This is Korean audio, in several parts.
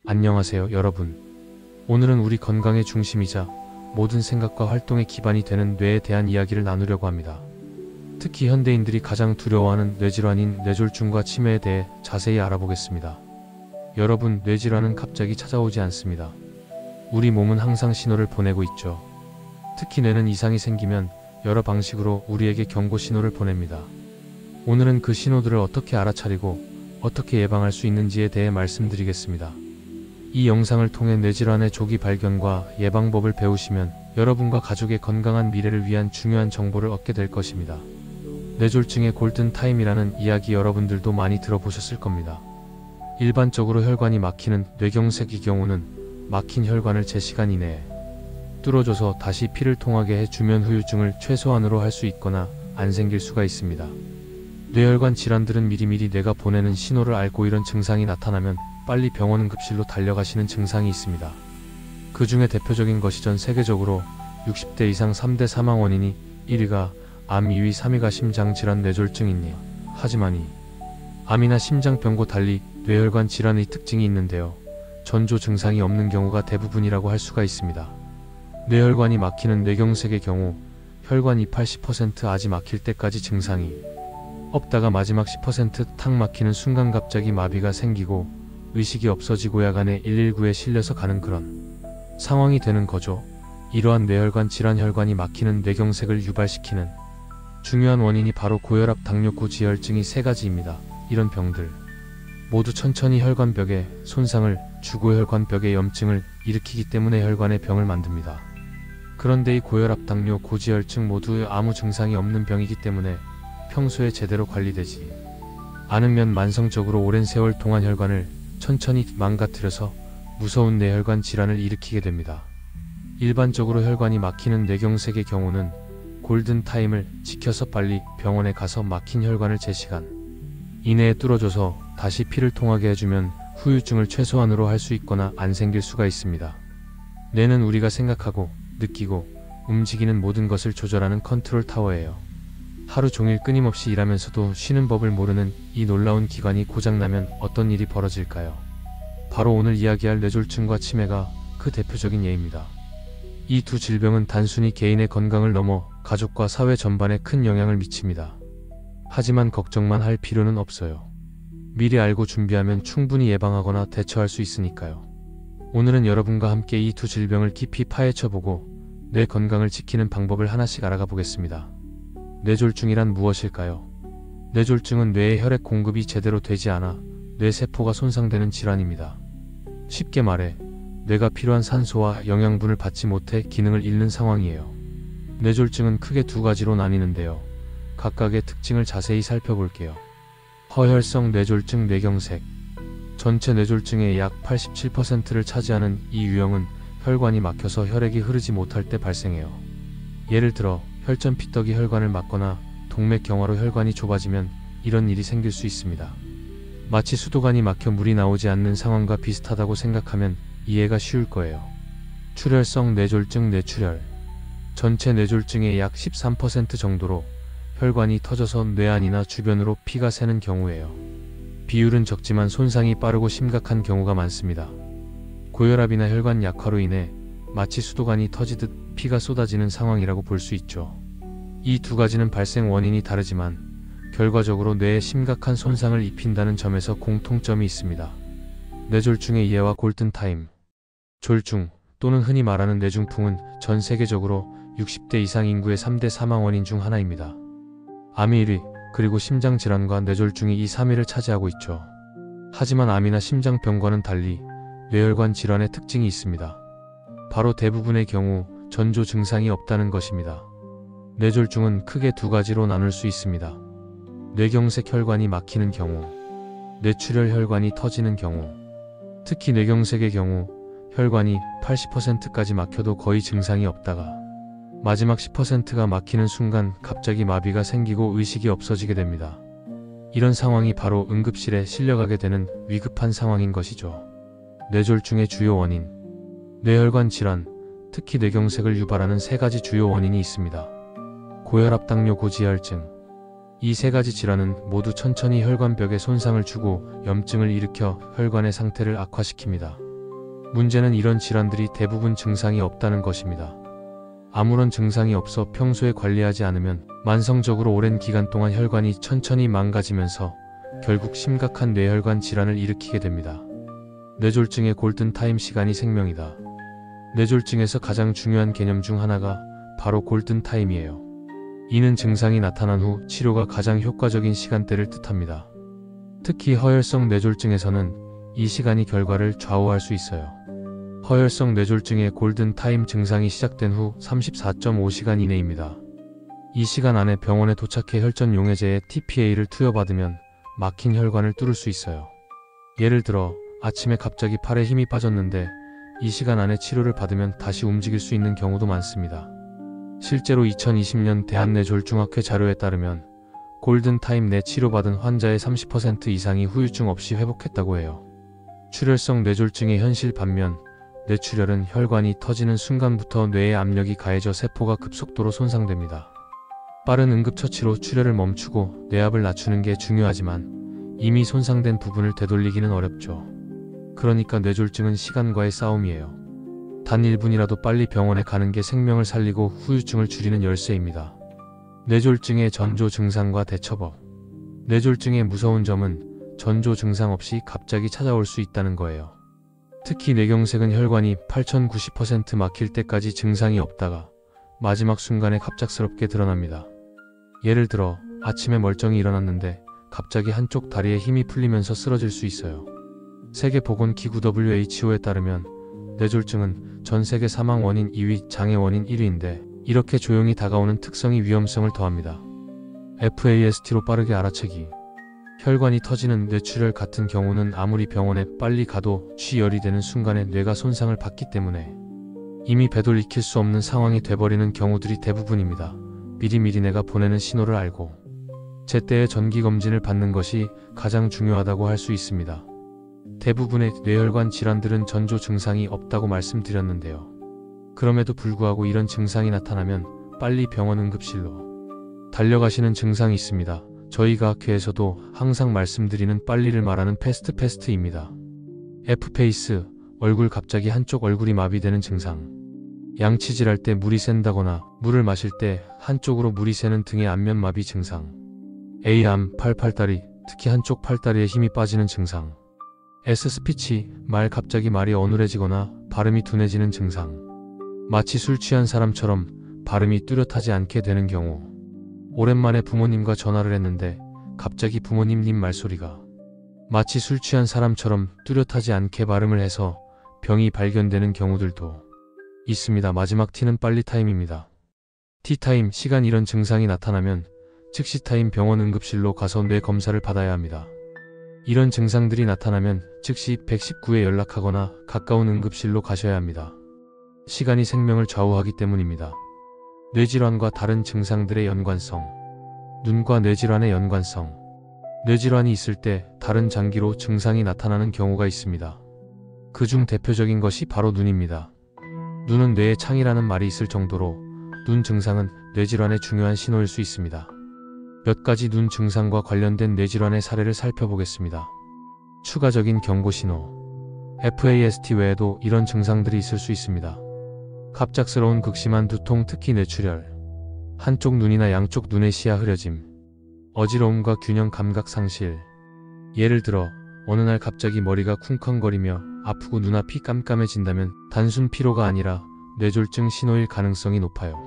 안녕하세요, 여러분. 오늘은 우리 건강의 중심이자 모든 생각과 활동의 기반이 되는 뇌에 대한 이야기를 나누려고 합니다. 특히 현대인들이 가장 두려워하는 뇌질환인 뇌졸중과 치매에 대해 자세히 알아보겠습니다. 여러분, 뇌질환은 갑자기 찾아오지 않습니다. 우리 몸은 항상 신호를 보내고 있죠. 특히 뇌는 이상이 생기면 여러 방식으로 우리에게 경고 신호를 보냅니다. 오늘은 그 신호들을 어떻게 알아차리고 어떻게 예방할 수 있는지에 대해 말씀드리겠습니다. 이 영상을 통해 뇌질환의 조기 발견과 예방법을 배우시면 여러분과 가족의 건강한 미래를 위한 중요한 정보를 얻게 될 것입니다. 뇌졸중의 골든타임이라는 이야기 여러분들도 많이 들어보셨을 겁니다. 일반적으로 혈관이 막히는 뇌경색의 경우는 막힌 혈관을 제 시간 이내에 뚫어줘서 다시 피를 통하게 해 주면 후유증을 최소한으로 할 수 있거나 안 생길 수가 있습니다. 뇌혈관 질환들은 미리미리 뇌가 보내는 신호를 알고 이런 증상이 나타나면 빨리 병원 응급실로 달려가시는 증상이 있습니다. 그 중에 대표적인 것이 전 세계적으로 60대 이상 3대 사망 원인이 1위가 암, 2위, 3위가 심장질환 뇌졸중이니 하지만 이 암이나 심장병과 달리 뇌혈관 질환의 특징이 있는데요. 전조 증상이 없는 경우가 대부분이라고 할 수가 있습니다. 뇌혈관이 막히는 뇌경색의 경우 혈관이 80% 아직 막힐 때까지 증상이 없다가 마지막 10% 탁 막히는 순간 갑자기 마비가 생기고 의식이 없어지고 야간에 119에 실려서 가는 그런 상황이 되는 거죠. 이러한 뇌혈관 질환 혈관이 막히는 뇌경색을 유발시키는 중요한 원인이 바로 고혈압, 당뇨, 고지혈증이 세 가지입니다. 이런 병들 모두 천천히 혈관벽에 손상을 주고 혈관벽에 염증을 일으키기 때문에 혈관의 병을 만듭니다. 그런데 이 고혈압, 당뇨, 고지혈증 모두 아무 증상이 없는 병이기 때문에 평소에 제대로 관리되지 않으면 만성적으로 오랜 세월 동안 혈관을 천천히 망가뜨려서 무서운 뇌혈관 질환을 일으키게 됩니다. 일반적으로 혈관이 막히는 뇌경색의 경우는 골든타임을 지켜서 빨리 병원에 가서 막힌 혈관을 제 시간 이내에 뚫어줘서 다시 피를 통하게 해주면 후유증을 최소한으로 할 수 있거나 안 생길 수가 있습니다. 뇌는 우리가 생각하고 느끼고 움직이는 모든 것을 조절하는 컨트롤 타워예요. 하루 종일 끊임없이 일하면서도 쉬는 법을 모르는 이 놀라운 기관이 고장나면 어떤 일이 벌어질까요? 바로 오늘 이야기할 뇌졸중과 치매가 그 대표적인 예입니다. 이 두 질병은 단순히 개인의 건강을 넘어 가족과 사회 전반에 큰 영향을 미칩니다. 하지만 걱정만 할 필요는 없어요. 미리 알고 준비하면 충분히 예방하거나 대처할 수 있으니까요. 오늘은 여러분과 함께 이 두 질병을 깊이 파헤쳐보고 뇌 건강을 지키는 방법을 하나씩 알아가 보겠습니다. 뇌졸중이란 무엇일까요? 뇌졸중은 뇌의 혈액 공급이 제대로 되지 않아 뇌세포가 손상되는 질환입니다. 쉽게 말해 뇌가 필요한 산소와 영양분을 받지 못해 기능을 잃는 상황이에요. 뇌졸중은 크게 두 가지로 나뉘는데요. 각각의 특징을 자세히 살펴볼게요. 허혈성 뇌졸중 뇌경색. 전체 뇌졸중의 약 87%를 차지하는 이 유형은 혈관이 막혀서 혈액이 흐르지 못할 때 발생해요. 예를 들어 혈전 피떡이 혈관을 막거나 동맥경화로 혈관이 좁아지면 이런 일이 생길 수 있습니다. 마치 수도관이 막혀 물이 나오지 않는 상황과 비슷하다고 생각하면 이해가 쉬울 거예요. 출혈성 뇌졸중 뇌출혈. 전체 뇌졸중의 약 13% 정도로 혈관이 터져서 뇌 안이나 주변으로 피가 새는 경우예요. 비율은 적지만 손상이 빠르고 심각한 경우가 많습니다. 고혈압이나 혈관 약화로 인해 마치 수도관이 터지듯 피가 쏟아지는 상황이라고 볼 수 있죠. 이 두 가지는 발생 원인이 다르지만 결과적으로 뇌에 심각한 손상을 입힌다는 점에서 공통점이 있습니다. 뇌졸중의 이해와 골든타임. 졸중 또는 흔히 말하는 뇌중풍은 전 세계적으로 60대 이상 인구의 3대 사망 원인 중 하나입니다. 암이 1위, 그리고 심장질환과 뇌졸중이 이 3위를 차지하고 있죠. 하지만 암이나 심장병과는 달리 뇌혈관 질환의 특징이 있습니다. 바로 대부분의 경우 전조 증상이 없다는 것입니다. 뇌졸중은 크게 두 가지로 나눌 수 있습니다. 뇌경색 혈관이 막히는 경우, 뇌출혈 혈관이 터지는 경우. 특히 뇌경색의 경우 혈관이 80%까지 막혀도 거의 증상이 없다가 마지막 10%가 막히는 순간 갑자기 마비가 생기고 의식이 없어지게 됩니다. 이런 상황이 바로 응급실에 실려가게 되는 위급한 상황인 것이죠. 뇌졸중의 주요 원인. 뇌혈관 질환, 특히 뇌경색을 유발하는 세 가지 주요 원인이 있습니다. 고혈압, 당뇨, 고지혈증. 이 세 가지 질환은 모두 천천히 혈관벽에 손상을 주고 염증을 일으켜 혈관의 상태를 악화시킵니다. 문제는 이런 질환들이 대부분 증상이 없다는 것입니다. 아무런 증상이 없어 평소에 관리하지 않으면 만성적으로 오랜 기간 동안 혈관이 천천히 망가지면서 결국 심각한 뇌혈관 질환을 일으키게 됩니다. 뇌졸중의 골든타임 시간이 생명이다. 뇌졸중에서 가장 중요한 개념 중 하나가 바로 골든타임이에요. 이는 증상이 나타난 후 치료가 가장 효과적인 시간대를 뜻합니다. 특히 허혈성 뇌졸중에서는 이 시간이 결과를 좌우할 수 있어요. 허혈성 뇌졸중의 골든타임 증상이 시작된 후 34.5시간 이내입니다. 이 시간 안에 병원에 도착해 혈전 용해제에 TPA를 투여받으면 막힌 혈관을 뚫을 수 있어요. 예를 들어 아침에 갑자기 팔에 힘이 빠졌는데 이 시간 안에 치료를 받으면 다시 움직일 수 있는 경우도 많습니다. 실제로 2020년 대한뇌졸중학회 자료에 따르면 골든타임 내 치료받은 환자의 30% 이상이 후유증 없이 회복했다고 해요. 출혈성 뇌졸중의 현실 반면 뇌출혈은 혈관이 터지는 순간부터 뇌에 압력이 가해져 세포가 급속도로 손상됩니다. 빠른 응급처치로 출혈을 멈추고 뇌압을 낮추는 게 중요하지만 이미 손상된 부분을 되돌리기는 어렵죠. 그러니까 뇌졸중은 시간과의 싸움이에요. 단 1분이라도 빨리 병원에 가는 게 생명을 살리고 후유증을 줄이는 열쇠입니다. 뇌졸중의 전조 증상과 대처법. 뇌졸중의 무서운 점은 전조 증상 없이 갑자기 찾아올 수 있다는 거예요. 특히 뇌경색은 혈관이 80-90% 막힐 때까지 증상이 없다가 마지막 순간에 갑작스럽게 드러납니다. 예를 들어 아침에 멀쩡히 일어났는데 갑자기 한쪽 다리에 힘이 풀리면서 쓰러질 수 있어요. 세계보건기구 WHO에 따르면 뇌졸중은 전 세계 사망 원인 2위, 장애 원인 1위인데 이렇게 조용히 다가오는 특성이 위험성을 더합니다. FAST로 빠르게 알아채기. 혈관이 터지는 뇌출혈 같은 경우는 아무리 병원에 빨리 가도 쥐열이 되는 순간에 뇌가 손상을 받기 때문에 이미 배돌 익힐 수 없는 상황이 돼버리는 경우들이 대부분입니다. 미리미리 내가 보내는 신호를 알고 제때의 정기검진을 받는 것이 가장 중요하다고 할 수 있습니다. 대부분의 뇌혈관 질환들은 전조 증상이 없다고 말씀드렸는데요. 그럼에도 불구하고 이런 증상이 나타나면 빨리 병원 응급실로 달려가시는 증상이 있습니다. 저희가 학회에서도 항상 말씀드리는 빨리를 말하는 패스트입니다. F페이스, 얼굴 갑자기 한쪽 얼굴이 마비되는 증상. 양치질할 때 물이 샌다거나 물을 마실 때 한쪽으로 물이 새는 등의 안면 마비 증상. A암, 팔다리, 특히 한쪽 팔다리에 힘이 빠지는 증상. S스피치, 갑자기 말이 어눌해지거나 발음이 둔해지는 증상. 마치 술 취한 사람처럼 발음이 뚜렷하지 않게 되는 경우. 오랜만에 부모님과 전화를 했는데 갑자기 부모님 말소리가 마치 술 취한 사람처럼 뚜렷하지 않게 발음을 해서 병이 발견되는 경우들도 있습니다. 마지막 T는 빨리 타임입니다. T타임, 시간. 이런 증상이 나타나면 즉시 타임 병원 응급실로 가서 뇌 검사를 받아야 합니다. 이런 증상들이 나타나면 즉시 119에 연락하거나 가까운 응급실로 가셔야 합니다. 시간이 생명을 좌우하기 때문입니다. 뇌질환과 다른 증상들의 연관성. 눈과 뇌질환의 연관성. 뇌질환이 있을 때 다른 장기로 증상이 나타나는 경우가 있습니다. 그중 대표적인 것이 바로 눈입니다. 눈은 뇌의 창이라는 말이 있을 정도로 눈 증상은 뇌질환의 중요한 신호일 수 있습니다. 몇 가지 눈 증상과 관련된 뇌질환의 사례를 살펴보겠습니다. 추가적인 경고 신호. FAST 외에도 이런 증상들이 있을 수 있습니다. 갑작스러운 극심한 두통, 특히 뇌출혈. 한쪽 눈이나 양쪽 눈의 시야 흐려짐. 어지러움과 균형 감각 상실. 예를 들어 어느 날 갑자기 머리가 쿵쾅거리며 아프고 눈앞이 깜깜해진다면 단순 피로가 아니라 뇌졸중 신호일 가능성이 높아요.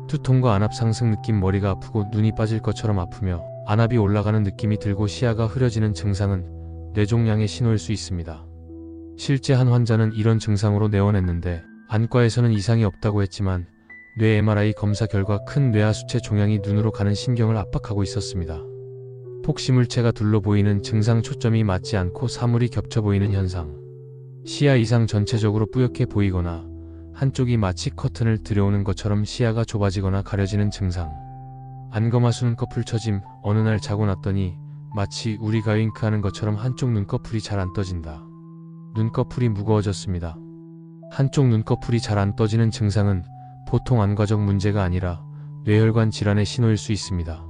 두통과 안압 상승 느낌. 머리가 아프고 눈이 빠질 것처럼 아프며 안압이 올라가는 느낌이 들고 시야가 흐려지는 증상은 뇌종양의 신호일 수 있습니다. 실제 한 환자는 이런 증상으로 내원했는데 안과에서는 이상이 없다고 했지만 뇌 MRI 검사 결과 큰 뇌하수체 종양이 눈으로 가는 신경을 압박하고 있었습니다. 폭시물체가 둘러 보이는 증상, 초점이 맞지 않고 사물이 겹쳐 보이는 현상. 시야 이상, 전체적으로 뿌옇게 보이거나 한쪽이 마치 커튼을 들여오는 것처럼 시야가 좁아지거나 가려지는 증상. 안검하수 눈꺼풀 처짐. 어느 날 자고 났더니 마치 우리가 윙크하는 것처럼 한쪽 눈꺼풀이 잘 안 떠진다. 눈꺼풀이 무거워졌습니다. 한쪽 눈꺼풀이 잘 안 떠지는 증상은 보통 안과적 문제가 아니라 뇌혈관 질환의 신호일 수 있습니다.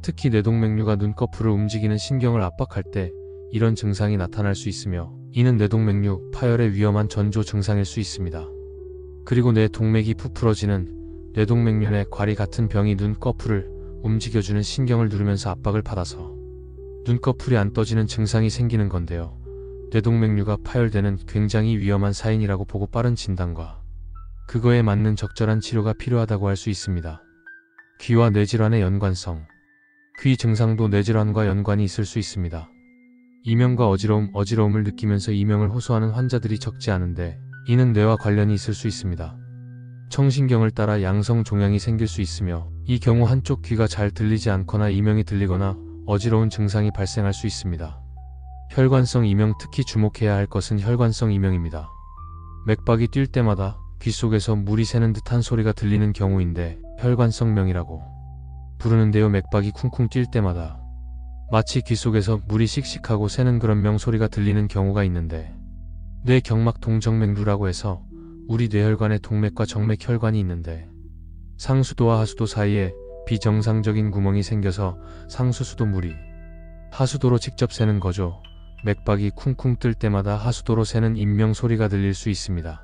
특히 뇌동맥류가 눈꺼풀을 움직이는 신경을 압박할 때 이런 증상이 나타날 수 있으며 이는 뇌동맥류 파열의 위험한 전조 증상일 수 있습니다. 그리고 뇌 동맥이 부풀어지는 뇌동맥류 내 과리 같은 병이 눈꺼풀을 움직여주는 신경을 누르면서 압박을 받아서 눈꺼풀이 안 떠지는 증상이 생기는 건데요. 뇌동맥류가 파열되는 굉장히 위험한 사인이라고 보고 빠른 진단과 그거에 맞는 적절한 치료가 필요하다고 할 수 있습니다. 귀와 뇌질환의 연관성. 귀 증상도 뇌질환과 연관이 있을 수 있습니다. 이명과 어지러움을 느끼면서 이명을 호소하는 환자들이 적지 않은데 이는 뇌와 관련이 있을 수 있습니다. 청신경을 따라 양성 종양이 생길 수 있으며 이 경우 한쪽 귀가 잘 들리지 않거나 이명이 들리거나 어지러운 증상이 발생할 수 있습니다. 혈관성 이명, 특히 주목해야 할 것은 혈관성 이명입니다. 맥박이 뛸 때마다 귀 속에서 물이 새는 듯한 소리가 들리는 경우인데 혈관성 명이라고 부르는데요. 맥박이 쿵쿵 뛸 때마다 마치 귀 속에서 물이 씩씩하고 새는 그런 명소리가 들리는 경우가 있는데 뇌경막 동정맥류라고 해서 우리 뇌혈관에 동맥과 정맥혈관이 있는데 상수도와 하수도 사이에 비정상적인 구멍이 생겨서 상수수도 물이 하수도로 직접 새는 거죠. 맥박이 쿵쿵 뜰 때마다 하수도로 새는 인명 소리가 들릴 수 있습니다.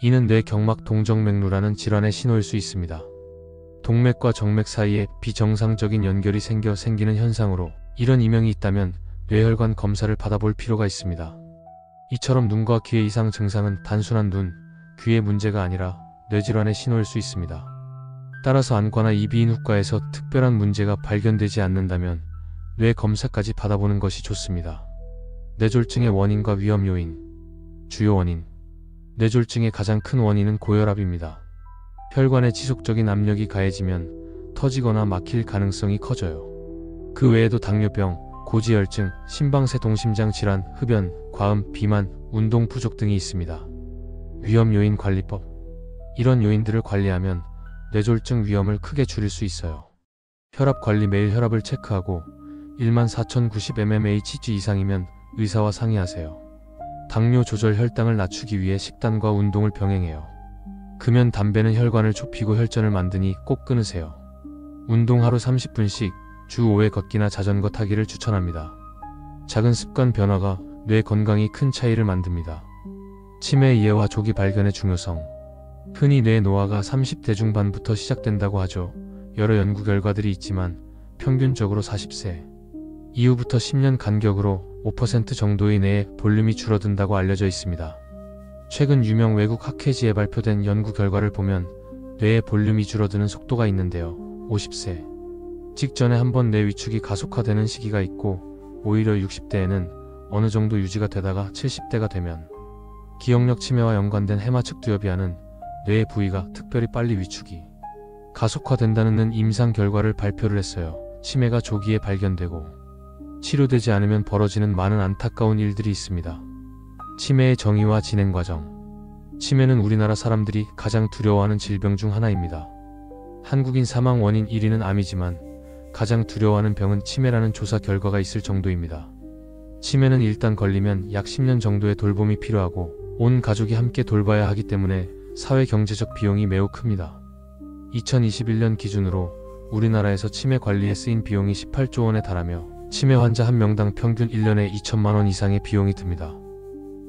이는 뇌경막 동정맥류라는 질환의 신호일 수 있습니다. 동맥과 정맥 사이에 비정상적인 연결이 생기는 현상으로 이런 이명이 있다면 뇌혈관 검사를 받아볼 필요가 있습니다. 이처럼 눈과 귀의 이상 증상은 단순한 눈, 귀의 문제가 아니라 뇌질환의 신호일 수 있습니다. 따라서 안과나 이비인후과에서 특별한 문제가 발견되지 않는다면 뇌 검사까지 받아보는 것이 좋습니다. 뇌졸중의 원인과 위험 요인. 주요 원인. 뇌졸중의 가장 큰 원인은 고혈압입니다. 혈관에 지속적인 압력이 가해지면 터지거나 막힐 가능성이 커져요. 그 외에도 당뇨병, 고지혈증, 심방세동심장 질환, 흡연, 과음, 비만, 운동 부족 등이 있습니다. 위험 요인 관리법. 이런 요인들을 관리하면 뇌졸중 위험을 크게 줄일 수 있어요. 혈압 관리. 매일 혈압을 체크하고 14,090mmHg 이상이면 의사와 상의하세요. 당뇨 조절. 혈당을 낮추기 위해 식단과 운동을 병행해요. 금연, 담배는 혈관을 좁히고 혈전을 만드니 꼭 끊으세요. 운동 하루 30분씩 주 5회 걷기나 자전거 타기를 추천합니다. 작은 습관 변화가 뇌 건강이 큰 차이를 만듭니다. 치매 예와 조기 발견의 중요성. 흔히 뇌 노화가 30대 중반부터 시작된다고 하죠. 여러 연구 결과들이 있지만 평균적으로 40세 이후부터 10년 간격으로 5% 정도의 뇌의 볼륨이 줄어든다고 알려져 있습니다. 최근 유명 외국 학회지에 발표된 연구 결과를 보면 뇌의 볼륨이 줄어드는 속도가 있는데요. 50세 직전에 한번 뇌 위축이 가속화되는 시기가 있고 오히려 60대에는 어느 정도 유지가 되다가 70대가 되면 기억력 침해와 연관된 해마측두엽이하는 뇌의 부위가 특별히 빨리 위축이 가속화된다는 임상 결과를 발표를 했어요. 치매가 조기에 발견되고 치료되지 않으면 벌어지는 많은 안타까운 일들이 있습니다. 치매의 정의와 진행 과정. 치매는 우리나라 사람들이 가장 두려워하는 질병 중 하나입니다. 한국인 사망 원인 1위는 암이지만 가장 두려워하는 병은 치매라는 조사 결과가 있을 정도입니다. 치매는 일단 걸리면 약 10년 정도의 돌봄이 필요하고 온 가족이 함께 돌봐야 하기 때문에 사회 경제적 비용이 매우 큽니다. 2021년 기준으로 우리나라에서 치매 관리에 쓰인 비용이 18조 원에 달하며 치매 환자 한 명당 평균 1년에 2천만 원 이상의 비용이 듭니다.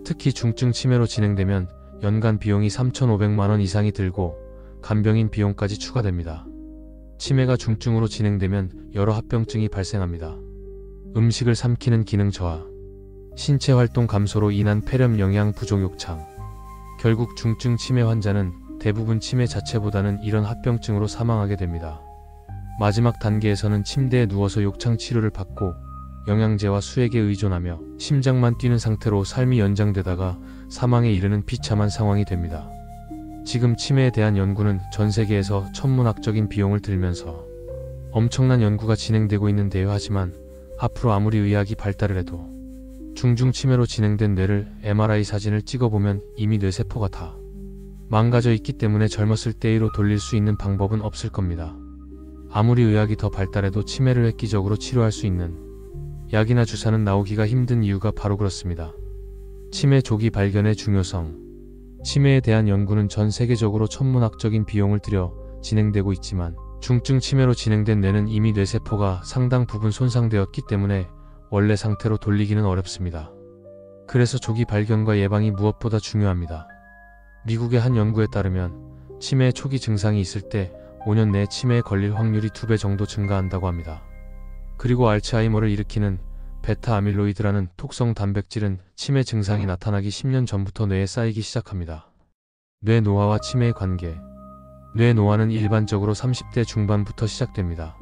특히 중증 치매로 진행되면 연간 비용이 3,500만 원 이상이 들고 간병인 비용까지 추가됩니다. 치매가 중증으로 진행되면 여러 합병증이 발생합니다. 음식을 삼키는 기능 저하, 신체 활동 감소로 인한 폐렴, 영양 부족, 욕창. 결국 중증 치매 환자는 대부분 치매 자체보다는 이런 합병증으로 사망하게 됩니다. 마지막 단계에서는 침대에 누워서 욕창 치료를 받고 영양제와 수액에 의존하며 심장만 뛰는 상태로 삶이 연장되다가 사망에 이르는 비참한 상황이 됩니다. 지금 치매에 대한 연구는 전 세계에서 천문학적인 비용을 들면서 엄청난 연구가 진행되고 있는데요. 하지만 앞으로 아무리 의학이 발달을 해도 중증 치매로 진행된 뇌를 MRI 사진을 찍어보면 이미 뇌세포가 다 망가져 있기 때문에 젊었을 때로 돌릴 수 있는 방법은 없을 겁니다. 아무리 의학이 더 발달해도 치매를 획기적으로 치료할 수 있는 약이나 주사는 나오기가 힘든 이유가 바로 그렇습니다. 치매 조기 발견의 중요성. 치매에 대한 연구는 전 세계적으로 천문학적인 비용을 들여 진행되고 있지만 중증 치매로 진행된 뇌는 이미 뇌세포가 상당 부분 손상되었기 때문에 원래 상태로 돌리기는 어렵습니다. 그래서 조기 발견과 예방이 무엇보다 중요합니다. 미국의 한 연구에 따르면 치매의 초기 증상이 있을 때 5년 내에 치매에 걸릴 확률이 2배 정도 증가한다고 합니다. 그리고 알츠하이머를 일으키는 베타 아밀로이드라는 독성 단백질은 치매 증상이 나타나기 10년 전부터 뇌에 쌓이기 시작합니다. 뇌 노화와 치매의 관계. 뇌 노화는 일반적으로 30대 중반부터 시작됩니다.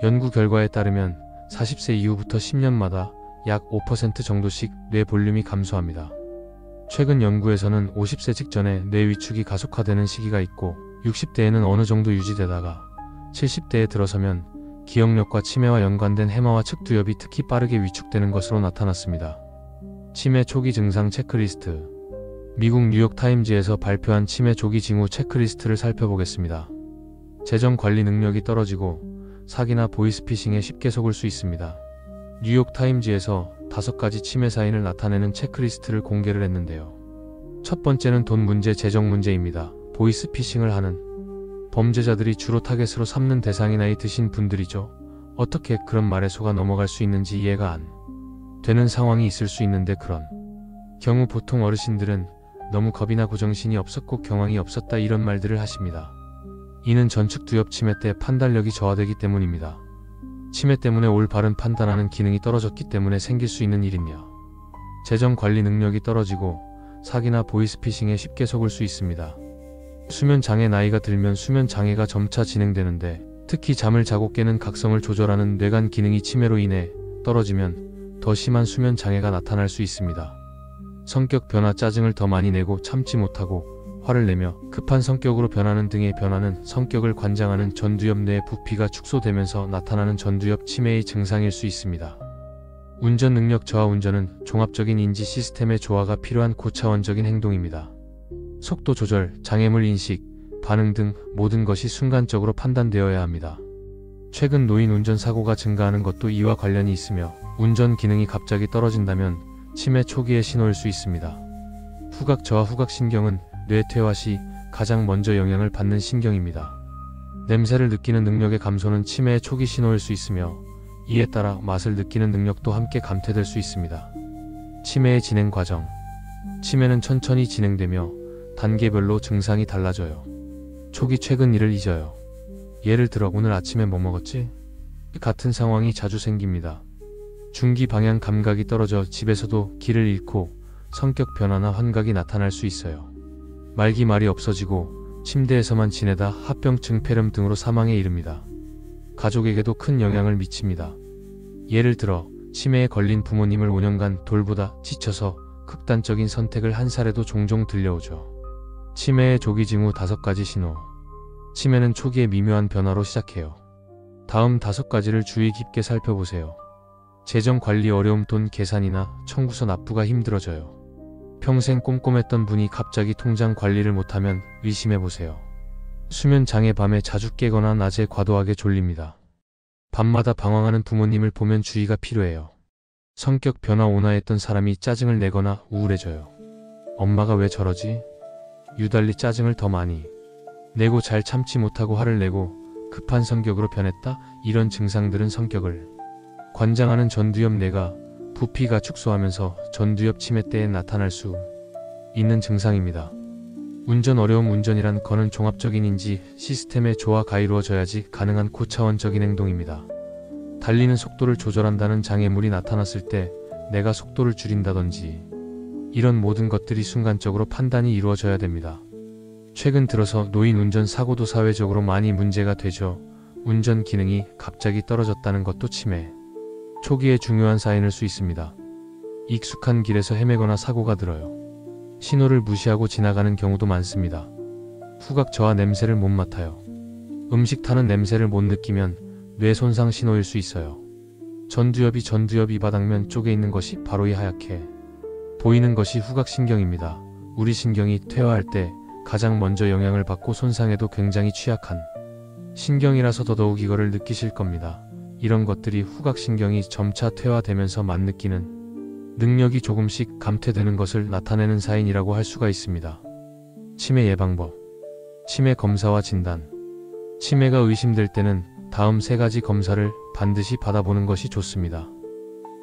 연구 결과에 따르면 40세 이후부터 10년마다 약 5% 정도씩 뇌 볼륨이 감소합니다. 최근 연구에서는 50세 직전에 뇌 위축이 가속화되는 시기가 있고 60대에는 어느 정도 유지되다가 70대에 들어서면 기억력과 치매와 연관된 해마와 측두엽이 특히 빠르게 위축되는 것으로 나타났습니다. 치매 초기 증상 체크리스트. 미국 뉴욕타임즈에서 발표한 치매 조기 징후 체크리스트를 살펴보겠습니다. 재정 관리 능력이 떨어지고 사기나 보이스피싱에 쉽게 속을 수 있습니다. 뉴욕타임즈에서 5가지 치매 사인을 나타내는 체크리스트를 공개를 했는데요. 첫 번째는 돈 문제, 재정 문제입니다. 보이스피싱을 하는 범죄자들이 주로 타겟으로 삼는 대상이 나이 드신 분들이죠. 어떻게 그런 말에 속아 넘어갈 수 있는지 이해가 안 되는 상황이 있을 수 있는데 그런 경우 보통 어르신들은 너무 겁이 나고 정신이 없었고 경황이 없었다 이런 말들을 하십니다. 이는 전측 두엽 치매 때 판단력이 저하되기 때문입니다. 치매 때문에 올바른 판단하는 기능이 떨어졌기 때문에 생길 수 있는 일이며 재정 관리 능력이 떨어지고 사기나 보이스피싱에 쉽게 속을 수 있습니다. 수면 장애. 나이가 들면 수면 장애가 점차 진행되는데 특히 잠을 자고 깨는 각성을 조절하는 뇌간 기능이 치매로 인해 떨어지면 더 심한 수면 장애가 나타날 수 있습니다. 성격 변화. 짜증을 더 많이 내고 참지 못하고 화를 내며 급한 성격으로 변하는 등의 변화는 성격을 관장하는 전두엽 내 부피가 축소되면서 나타나는 전두엽 치매의 증상일 수 있습니다. 운전 능력 저하. 운전은 종합적인 인지 시스템의 조화가 필요한 고차원적인 행동입니다. 속도 조절, 장애물 인식, 반응 등 모든 것이 순간적으로 판단되어야 합니다. 최근 노인 운전 사고가 증가하는 것도 이와 관련이 있으며 운전 기능이 갑자기 떨어진다면 치매 초기의 신호일 수 있습니다. 후각 저하. 후각신경은 뇌 퇴화 시 가장 먼저 영향을 받는 신경입니다. 냄새를 느끼는 능력의 감소는 치매의 초기 신호일 수 있으며 이에 따라 맛을 느끼는 능력도 함께 감퇴될 수 있습니다. 치매의 진행 과정. 치매는 천천히 진행되며 단계별로 증상이 달라져요. 초기 최근 일을 잊어요. 예를 들어 오늘 아침에 뭐 먹었지? 같은 상황이 자주 생깁니다. 중기 방향 감각이 떨어져 집에서도 길을 잃고 성격 변화나 환각이 나타날 수 있어요. 말기 말이 없어지고 침대에서만 지내다 합병증, 폐렴 등으로 사망에 이릅니다. 가족에게도 큰 영향을 미칩니다. 예를 들어 치매에 걸린 부모님을 5년간 돌보다 지쳐서 극단적인 선택을 한 사례도 종종 들려오죠. 치매의 조기 징후 5가지 신호. 치매는 초기에 미묘한 변화로 시작해요. 다음 5가지를 주의 깊게 살펴보세요. 재정 관리 어려움. 돈 계산이나 청구서 납부가 힘들어져요. 평생 꼼꼼했던 분이 갑자기 통장 관리를 못하면 의심해보세요. 수면 장애. 밤에 자주 깨거나 낮에 과도하게 졸립니다. 밤마다 방황하는 부모님을 보면 주의가 필요해요. 성격 변화. 온화했던 사람이 짜증을 내거나 우울해져요. 엄마가 왜 저러지? 유달리 짜증을 더 많이 내고 잘 참지 못하고 화를 내고 급한 성격으로 변했다. 이런 증상들은 성격을 관장하는 전두엽 뇌가 부피가 축소하면서 전두엽 치매 때에 나타날 수 있는 증상입니다. 운전 어려움. 운전이란 거는 종합적인 인지 시스템의 조화가 이루어져야지 가능한 고차원적인 행동입니다. 달리는 속도를 조절한다는 장애물이 나타났을 때 내가 속도를 줄인다든지 이런 모든 것들이 순간적으로 판단이 이루어져야 됩니다. 최근 들어서 노인 운전 사고도 사회적으로 많이 문제가 되죠. 운전 기능이 갑자기 떨어졌다는 것도 치매 초기의 중요한 사인일 수 있습니다. 익숙한 길에서 헤매거나 사고가 들어요. 신호를 무시하고 지나가는 경우도 많습니다. 후각 저하. 냄새를 못 맡아요. 음식 타는 냄새를 못 느끼면 뇌 손상 신호일 수 있어요. 전두엽 이 바닥면 쪽에 있는 것이 바로 이 하얗게 보이는 것이 후각신경입니다. 우리 신경이 퇴화할 때 가장 먼저 영향을 받고 손상에도 굉장히 취약한 신경이라서 더더욱 이거를 느끼실 겁니다. 이런 것들이 후각신경이 점차 퇴화되면서 맛느끼는 능력이 조금씩 감퇴되는 것을 나타내는 사인이라고 할 수가 있습니다. 치매 예방법. 치매 검사와 진단. 치매가 의심될 때는 다음 3가지 검사를 반드시 받아보는 것이 좋습니다.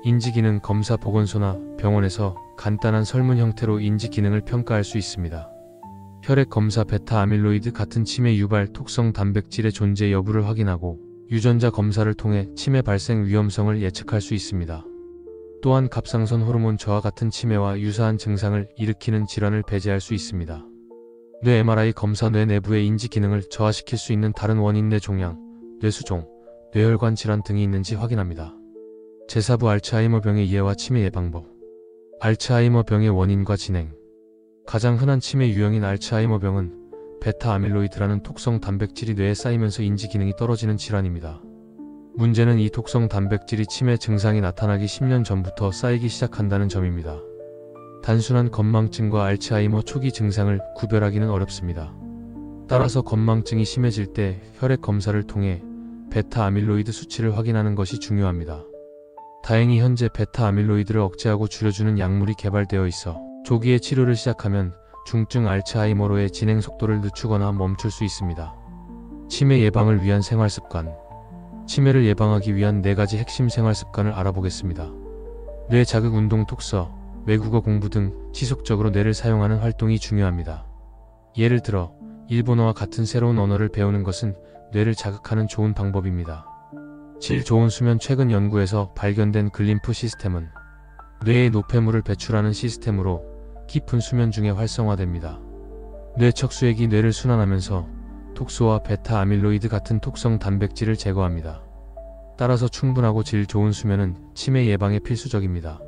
인지기능 검사 보건소나 병원에서 간단한 설문 형태로 인지기능을 평가할 수 있습니다. 혈액 검사 베타 아밀로이드 같은 치매 유발 톡성 단백질의 존재 여부를 확인하고 유전자 검사를 통해 치매 발생 위험성을 예측할 수 있습니다. 또한 갑상선 호르몬 저하 같은 치매와 유사한 증상을 일으키는 질환을 배제할 수 있습니다. 뇌 MRI 검사 뇌 내부의 인지 기능을 저하시킬 수 있는 다른 원인 뇌 종양, 뇌수종, 뇌혈관 질환 등이 있는지 확인합니다. 제4부 알츠하이머병의 이해와 치매 예방법. 알츠하이머병의 원인과 진행. 가장 흔한 치매 유형인 알츠하이머병은 베타 아밀로이드라는 톡성 단백질이 뇌에 쌓이면서 인지 기능이 떨어지는 질환입니다. 문제는 이 톡성 단백질이 치매 증상이 나타나기 10년 전부터 쌓이기 시작한다는 점입니다. 단순한 건망증과 알츠하이머 초기 증상을 구별하기는 어렵습니다. 따라서 건망증이 심해질 때 혈액 검사를 통해 베타 아밀로이드 수치를 확인하는 것이 중요합니다. 다행히 현재 베타 아밀로이드를 억제하고 줄여주는 약물이 개발되어 있어 조기에 치료를 시작하면 중증 알츠하이머로의 진행 속도를 늦추거나 멈출 수 있습니다. 치매 예방을 위한 생활습관. 치매를 예방하기 위한 4가지 핵심 생활습관을 알아보겠습니다. 뇌 자극 운동 독서, 외국어 공부 등 지속적으로 뇌를 사용하는 활동이 중요합니다. 예를 들어 일본어와 같은 새로운 언어를 배우는 것은 뇌를 자극하는 좋은 방법입니다. 질 좋은 수면. 최근 연구에서 발견된 글림프 시스템은 뇌에 노폐물을 배출하는 시스템으로 깊은 수면 중에 활성화됩니다. 뇌 척수액이 뇌를 순환하면서 톡소와 베타 아밀로이드 같은 톡성 단백질을 제거합니다. 따라서 충분하고 질 좋은 수면은 치매 예방에 필수적입니다.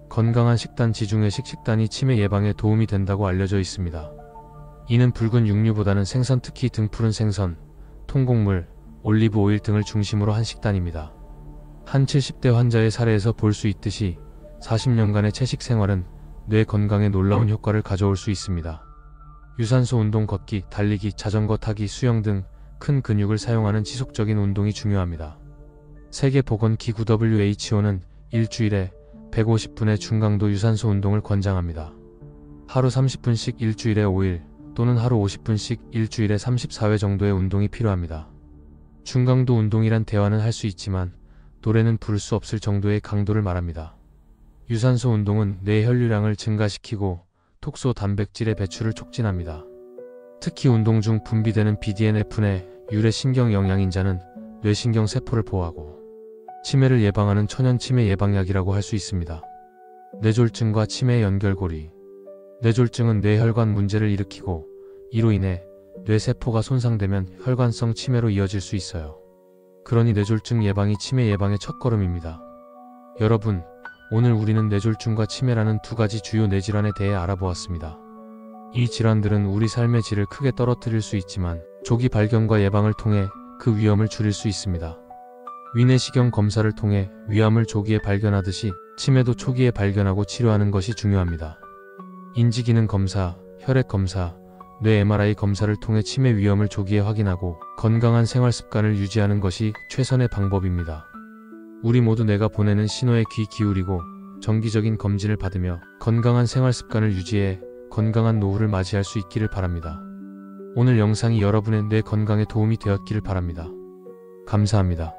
건강한 식단. 지중해식 식단이 치매 예방에 도움이 된다고 알려져 있습니다. 이는 붉은 육류보다는 생선, 특히 등푸른 생선, 통곡물, 올리브 오일 등을 중심으로 한 식단입니다. 한 70대 환자의 사례에서 볼 수 있듯이 40년간의 채식 생활은 뇌 건강에 놀라운 효과를 가져올 수 있습니다. 유산소 운동, 걷기, 달리기, 자전거 타기, 수영 등 큰 근육을 사용하는 지속적인 운동이 중요합니다. 세계보건기구 WHO는 일주일에 150분의 중강도 유산소 운동을 권장합니다. 하루 30분씩 일주일에 5일 또는 하루 50분씩 일주일에 34회 정도의 운동이 필요합니다. 중강도 운동이란 대화는 할 수 있지만 노래는 부를 수 없을 정도의 강도를 말합니다. 유산소 운동은 뇌 혈류량을 증가시키고 톡소 단백질의 배출을 촉진합니다. 특히 운동 중 분비되는 BDNF내 유래신경 영양인자는 뇌신경 세포를 보호하고 치매를 예방하는 천연 치매 예방약이라고 할 수 있습니다. 뇌졸중과 치매의 연결고리. 뇌졸중은 뇌혈관 문제를 일으키고 이로 인해 뇌세포가 손상되면 혈관성 치매로 이어질 수 있어요. 그러니 뇌졸중 예방이 치매 예방의 첫걸음입니다. 여러분, 오늘 우리는 뇌졸중과 치매라는 2가지 주요 뇌질환에 대해 알아보았습니다. 이 질환들은 우리 삶의 질을 크게 떨어뜨릴 수 있지만 조기 발견과 예방을 통해 그 위험을 줄일 수 있습니다. 위내시경 검사를 통해 위암을 조기에 발견하듯이 치매도 초기에 발견하고 치료하는 것이 중요합니다. 인지기능 검사, 혈액 검사, 뇌 MRI 검사를 통해 치매 위험을 조기에 확인하고 건강한 생활습관을 유지하는 것이 최선의 방법입니다. 우리 모두 뇌가 보내는 신호에 귀 기울이고 정기적인 검진을 받으며 건강한 생활습관을 유지해 건강한 노후를 맞이할 수 있기를 바랍니다. 오늘 영상이 여러분의 뇌 건강에 도움이 되었기를 바랍니다. 감사합니다.